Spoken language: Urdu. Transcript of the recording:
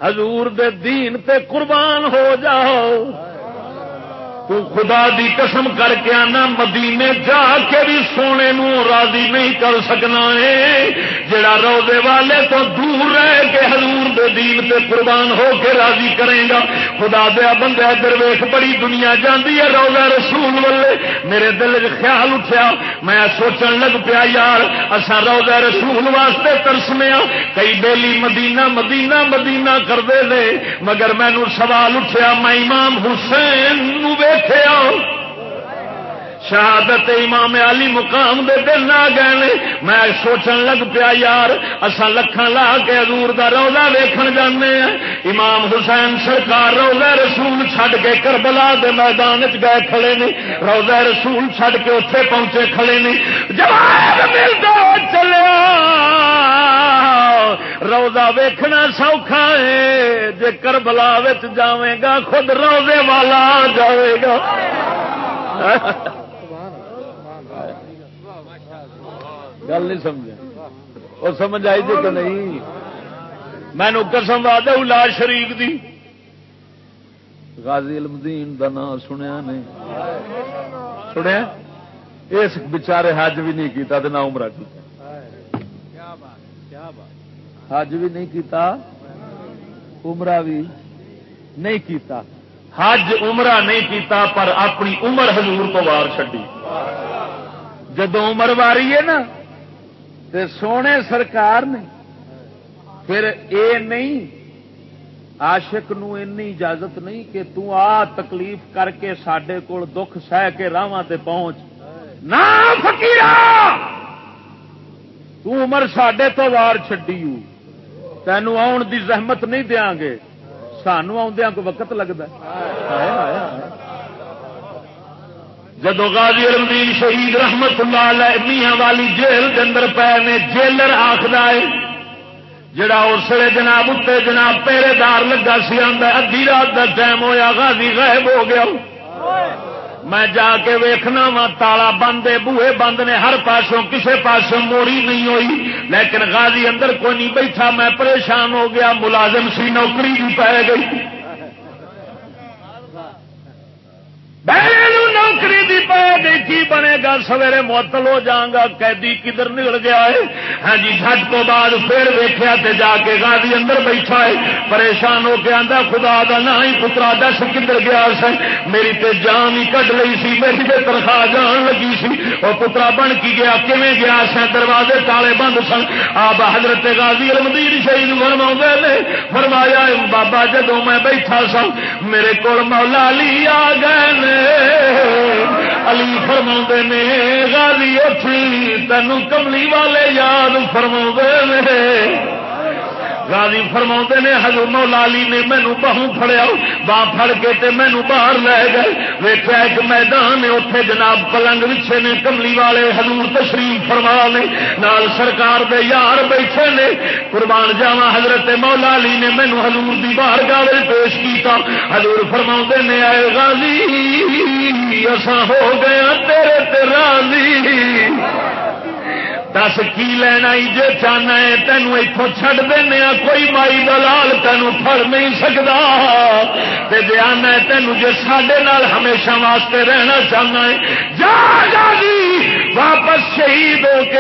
حضور دے دین تے قربان ہو جاؤ. تو خدا دی قسم کر کے آنا مدینے جا کے بھی سونے نو راضی نہیں کر سکنا ہے جڑا روضے والے تو دور رہ کے حضور دے دین تے قربان ہو کے راضی کرے گا. خدا دیا بندہ درویش بڑی دنیا جاندی ہے روضہ رسول والے. میرے دل وچ خیال اٹھیا میں سوچن لگ پیا یار اساں روضہ رسول واسطے ترسنے ہاں. کئی بیلی مدینہ مدینہ مدینہ کردے نے مگر مینوں سوال اٹھیا میں امام حسین نو شہادت امام علی مقام دے دن آ گئے. میں سوچن لگ پیا یار اساں لکھاں لا کے حضور دا روضہ ویکھن جانے ہیں. امام حسین سرکار روضہ رسول چھڈ کے کربلا دے میدان وچ گئے کھڑے نے. روضہ رسول چھڈ کے اوتھے پہنچے کھڑے نے. جواب ملدا چلیا روضہ ویکھنا سوکھا ہے جے کربلا وچ جاویں گا خود روضے والا آ جائے گا. گل نہیں سمجھا اور سمجھ آئی جی کہ نہیں. میں نو قسم وعدہ لا شریک دی غازی علم دین دا نام سنیا نہیں سنیا. اس بیچارے حج بھی نہیں کیتا تے نہ عمرہ کیتا. حج بھی نہیں کیتا عمرہ بھی نہیں کیتا. حج عمرہ نہیں کیتا پر اپنی عمر حضور کو وار چھڈی. جدو عمر واری ہے نا تے سونے سرکار نے پھر اے نہیں عاشق نو انی اجازت نہیں کہ تو آ تکلیف کر کے ساڈے کول دکھ سہ کے راواں تے پہنچ نہ فقیرا تو عمر ساڈے تو وار چھڈی تینوں آن دی زحمت نہیں دیاں گے سانو آدھا کو وقت لگتا. جدو غازی علمدین شہید رحمت اللہ علیہ میاں والی جیل کے اندر پے نے جیلر آخر ہے جڑا اسلے جناب اتنے جناب پہرے دار لگا سی آدھا ادھی رات کا ٹائم ہویا غازی غائب ہو گیا. میں جا کے ویکھنا وا تالا بند بوہے بند نے ہر پاسوں کسے پاسوں موڑی نہیں ہوئی لیکن غازی اندر کوئی نہیں بیٹھا. میں پریشان ہو گیا. ملازم سی نوکری بھی پی گئی نوکری دی پی گئی. کی بنے گا سویرے معطل ہو جاؤں گا. قیدی کدھر نکل گیا ہے. ہاں جی جھٹ تو بعد پھر ویکھیا تے جا کے غازی اندر بیٹھا ہے پریشان ہو کے آندا خدا دا نہ ہی پترا دس کدھر گیا سی. میری تے جان ہی کٹ لئی سی میری تے تنخواہ جان لگی سی. اور پترا بن کی گیا کیویں گیا سی. دروازے تالے بند سن. آپ حضرت غازی علمدین شہید فرماؤندے نے فرمایا بابا جدوں میں بیٹھا سا میرے کول مولا علی آ گئے نے. علی فرماؤندے نے غازی اٹھی تینوں کملی والے یاد فرماؤندے نے. غازی فرماؤندے نے حضور مولا علی نے مینوں باہوں پھڑیا باہ پھڑ کے تے مینوں باہر لے گئے. ویکھیا ایک میدان ہے اوتھے جناب پلنگ وچھے نے کملی والے حضور تشریف فرما نے نال سرکار دے یار بیٹھے نے. قربان جاواں حضرت مولا علی نے مینوں حضور دی بارگاہ وچ پیش کیتا. حضور فرماؤندے نے اے غازی اساں ہو گئے تیرے تے راضی. دس کی لینا جے چاہنا ہے تینوں اتوں چھڈ دینا کوئی مائی دلال تینوں پھڑ نہیں سکتا. جے آنا ہے تینوں جے ساڈے نال ہمیشہ واسطے رہنا چاہنا ہے جا جا واپس شہید ہو کے